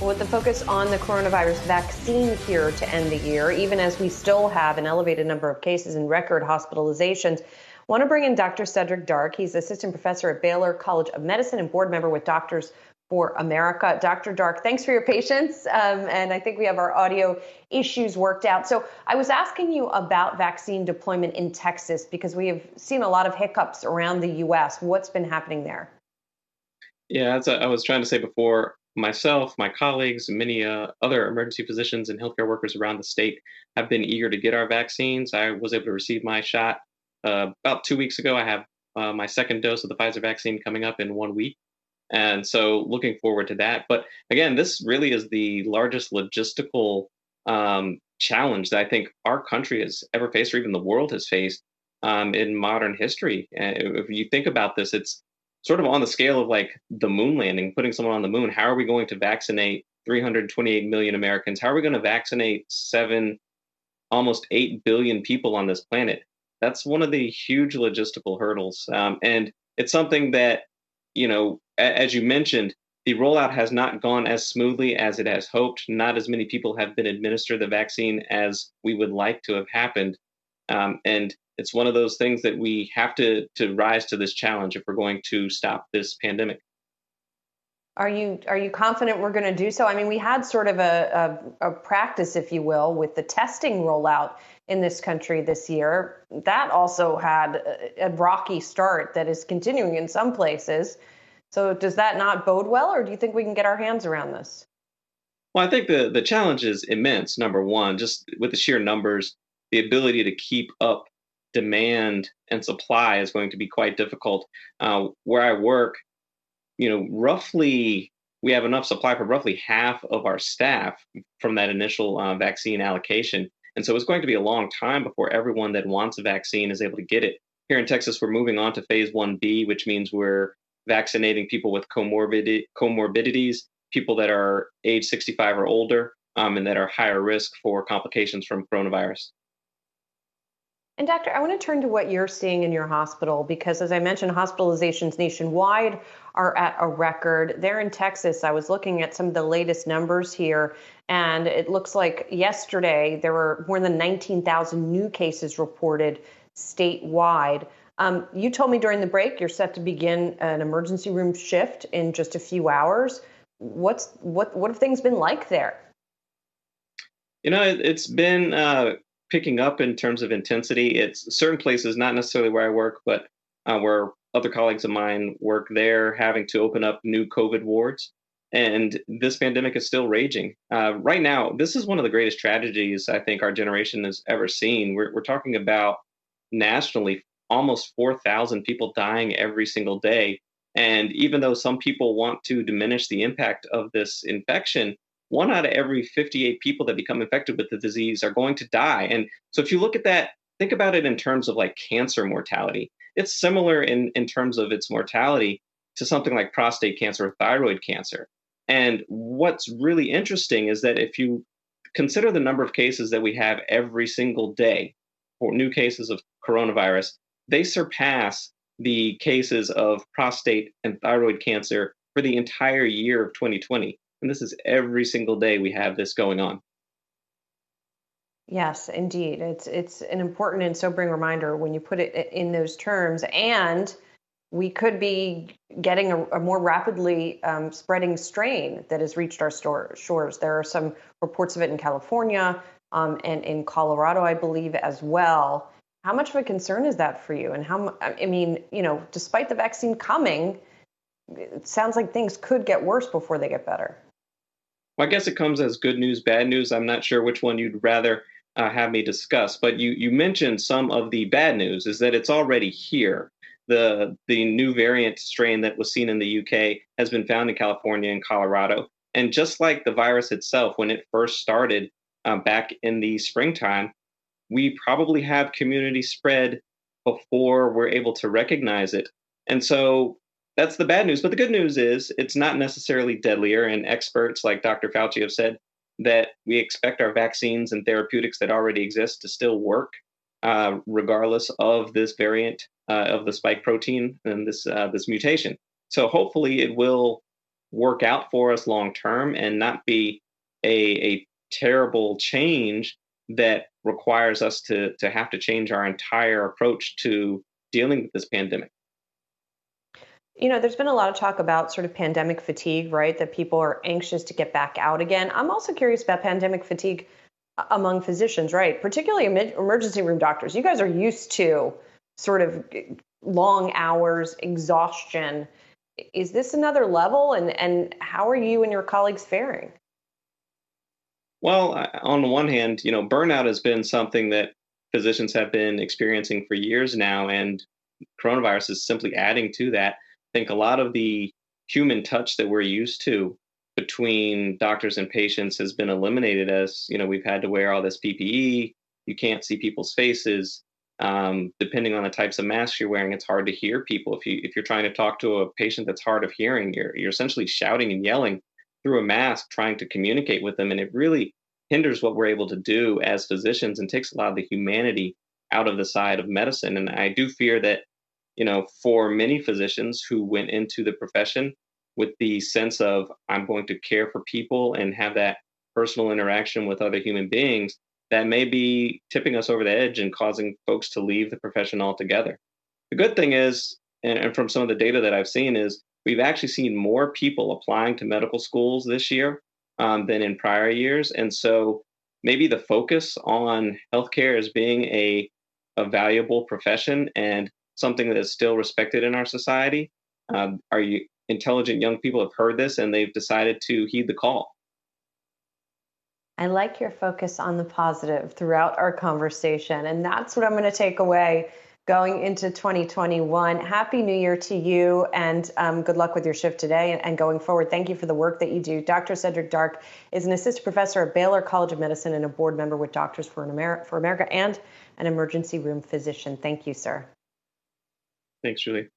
With the focus on the coronavirus vaccine here to end the year, even as we still have an elevated number of cases and record hospitalizations, want to bring in Dr. Cedric Dark. He's assistant professor at Baylor College of Medicine and board member with Doctors for America. Dr. Dark, thanks for your patience. And I think we have our audio issues worked out. So I was asking you about vaccine deployment in Texas because we have seen a lot of hiccups around the U.S. What's been happening there? Yeah, as I was trying to say before, myself, my colleagues, and many other emergency physicians and healthcare workers around the state have been eager to get our vaccines. I was able to receive my shot about 2 weeks ago. I have my second dose of the Pfizer vaccine coming up in 1 week. And so looking forward to that. But again, this really is the largest logistical challenge that I think our country has ever faced, or even the world has faced in modern history. If you think about this, it's sort of on the scale of like the moon landing, putting someone on the moon. How are we going to vaccinate 328 million Americans? How are we going to vaccinate almost 8 billion people on this planet? That's one of the huge logistical hurdles. And it's something that, as you mentioned, the rollout has not gone as smoothly as it has hoped. Not as many people have been administered the vaccine as we would like to have happened. And it's one of those things that we have to rise to this challenge if we're going to stop this pandemic. Are you confident we're going to do so? I mean, we had sort of a practice, if you will, with the testing rollout in this country this year. That also had a rocky start that is continuing in some places. So does that not bode well, or do you think we can get our hands around this? Well, I think the challenge is immense. Number one, just with the sheer numbers, the ability to keep up demand and supply is going to be quite difficult. Where I work, roughly we have enough supply for roughly half of our staff from that initial vaccine allocation. And so it's going to be a long time before everyone that wants a vaccine is able to get it. Here in Texas, we're moving on to phase 1B, which means we're vaccinating people with comorbidities, people that are age 65 or older, and that are higher risk for complications from coronavirus. And doctor, I want to turn to what you're seeing in your hospital because, as I mentioned, hospitalizations nationwide are at a record. There in Texas, I was looking at some of the latest numbers here, and it looks like yesterday there were more than 19,000 new cases reported statewide. You told me during the break you're set to begin an emergency room shift in just a few hours. What have things been like there? It's been picking up in terms of intensity. It's certain places, not necessarily where I work, but where other colleagues of mine work, they're having to open up new COVID wards. And this pandemic is still raging. Right now, this is one of the greatest tragedies I think our generation has ever seen. We're talking about nationally almost 4,000 people dying every single day. And even though some people want to diminish the impact of this infection, 1 out of every 58 people that become infected with the disease are going to die. And so if you look at that, think about it in terms of like cancer mortality. It's similar in terms of its mortality to something like prostate cancer or thyroid cancer. And what's really interesting is that if you consider the number of cases that we have every single day for new cases of coronavirus, they surpass the cases of prostate and thyroid cancer for the entire year of 2020. And this is every single day we have this going on. Yes, indeed. It's an important and sobering reminder when you put it in those terms. And we could be getting a more rapidly spreading strain that has reached our shores. There are some reports of it in California and in Colorado, I believe, as well. How much of a concern is that for you? And despite the vaccine coming, it sounds like things could get worse before they get better. Well, I guess it comes as good news, bad news. I'm not sure which one you'd rather have me discuss, but you mentioned some of the bad news is that it's already here. The new variant strain that was seen in the UK has been found in California and Colorado. And just like the virus itself, when it first started back in the springtime, we probably have community spread before we're able to recognize it. And so that's the bad news. But the good news is it's not necessarily deadlier. And experts like Dr. Fauci have said that we expect our vaccines and therapeutics that already exist to still work, regardless of this variant of the spike protein and this mutation. So hopefully it will work out for us long term and not be a terrible change that requires us to have to change our entire approach to dealing with this pandemic. There's been a lot of talk about sort of pandemic fatigue, right? That people are anxious to get back out again. I'm also curious about pandemic fatigue among physicians, right? Particularly emergency room doctors. You guys are used to sort of long hours, exhaustion. Is this another level? And how are you and your colleagues faring? Well, on the one hand, burnout has been something that physicians have been experiencing for years now, and coronavirus is simply adding to that. I think a lot of the human touch that we're used to between doctors and patients has been eliminated as, we've had to wear all this PPE. You can't see people's faces. Depending on the types of masks you're wearing, it's hard to hear people. If you're trying to talk to a patient that's hard of hearing, you're essentially shouting and yelling through a mask, trying to communicate with them, and it really hinders what we're able to do as physicians and takes a lot of the humanity out of the side of medicine. And I do fear that, for many physicians who went into the profession with the sense of I'm going to care for people and have that personal interaction with other human beings, that may be tipping us over the edge and causing folks to leave the profession altogether. The good thing is, and from some of the data that I've seen, is we've actually seen more people applying to medical schools this year than in prior years. And so maybe the focus on healthcare as being a valuable profession and something that is still respected in our society. Our intelligent young people have heard this and they've decided to heed the call. I like your focus on the positive throughout our conversation. And that's what I'm going to take away going into 2021. Happy New Year to you, and good luck with your shift today and going forward. Thank you for the work that you do. Dr. Cedric Dark is an assistant professor at Baylor College of Medicine and a board member with Doctors for America and an emergency room physician. Thank you, sir. Thanks, Julie.